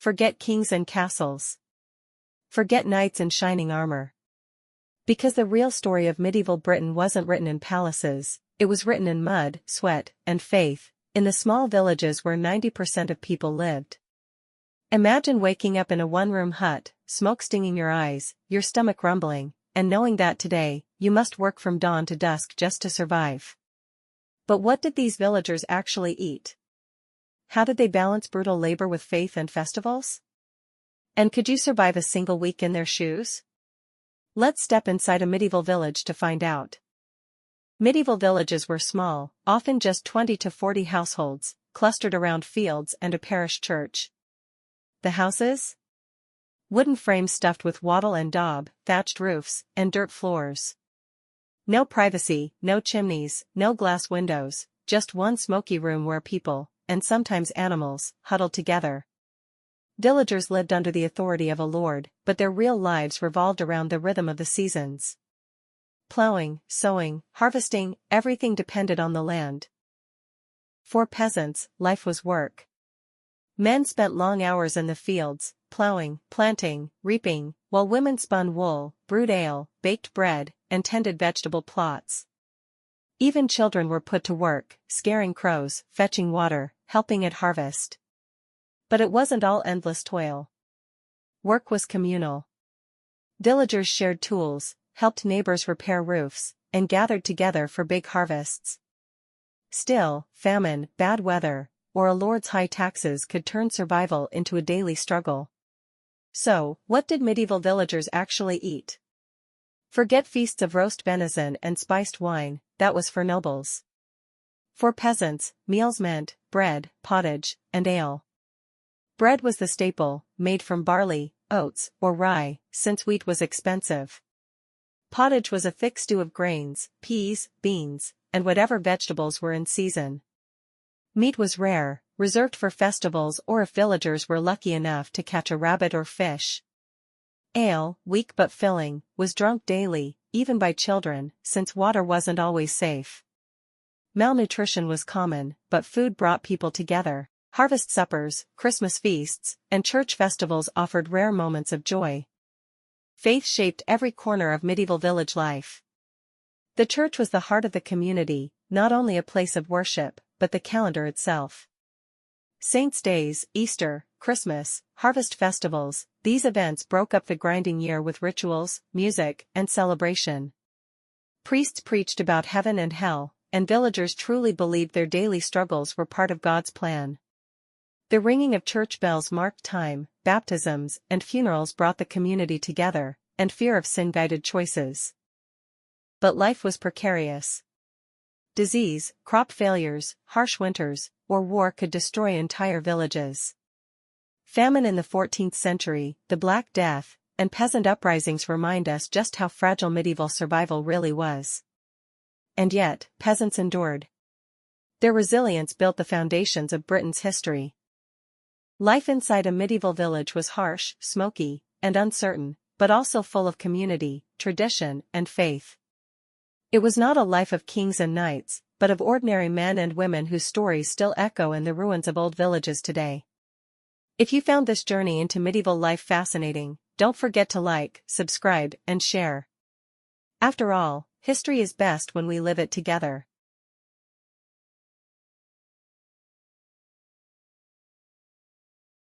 Forget kings and castles. Forget knights in shining armor. Because the real story of medieval Britain wasn't written in palaces, it was written in mud, sweat, and faith, in the small villages where 90% of people lived. Imagine waking up in a one-room hut, smoke stinging your eyes, your stomach rumbling, and knowing that today, you must work from dawn to dusk just to survive. But what did these villagers actually eat? How did they balance brutal labor with faith and festivals? And could you survive a single week in their shoes? Let's step inside a medieval village to find out. Medieval villages were small, often just 20 to 40 households, clustered around fields and a parish church. The houses? Wooden frames stuffed with wattle and daub, thatched roofs, and dirt floors. No privacy, no chimneys, no glass windows, just one smoky room where people, and sometimes animals, huddled together. Villagers lived under the authority of a lord, but their real lives revolved around the rhythm of the seasons. Plowing, sowing, harvesting, everything depended on the land. For peasants, life was work. Men spent long hours in the fields, plowing, planting, reaping, while women spun wool, brewed ale, baked bread, and tended vegetable plots. Even children were put to work, scaring crows, fetching water, helping at harvest. But it wasn't all endless toil. Work was communal. Villagers shared tools, helped neighbors repair roofs, and gathered together for big harvests. Still, famine, bad weather, or a lord's high taxes could turn survival into a daily struggle. So, what did medieval villagers actually eat? Forget feasts of roast venison and spiced wine, that was for nobles. For peasants, meals meant bread, pottage, and ale. Bread was the staple, made from barley, oats, or rye, since wheat was expensive. Pottage was a thick stew of grains, peas, beans, and whatever vegetables were in season. Meat was rare, reserved for festivals or if villagers were lucky enough to catch a rabbit or fish. Ale, weak but filling, was drunk daily, even by children, since water wasn't always safe. Malnutrition was common, but food brought people together. Harvest suppers, Christmas feasts, and church festivals offered rare moments of joy. Faith shaped every corner of medieval village life. The church was the heart of the community, not only a place of worship, but the calendar itself. Saints' days, Easter, Christmas, harvest festivals, these events broke up the grinding year with rituals, music, and celebration. Priests preached about heaven and hell, and villagers truly believed their daily struggles were part of God's plan. The ringing of church bells marked time, baptisms and funerals brought the community together, and fear of sin guided choices. But life was precarious. Disease, crop failures, harsh winters, or war could destroy entire villages. Famine in the 14th century, the Black Death, and peasant uprisings remind us just how fragile medieval survival really was. And yet, peasants endured. Their resilience built the foundations of Britain's history. Life inside a medieval village was harsh, smoky, and uncertain, but also full of community, tradition, and faith. It was not a life of kings and knights, but of ordinary men and women whose stories still echo in the ruins of old villages today. If you found this journey into medieval life fascinating, don't forget to like, subscribe, and share. After all, history is best when we live it together.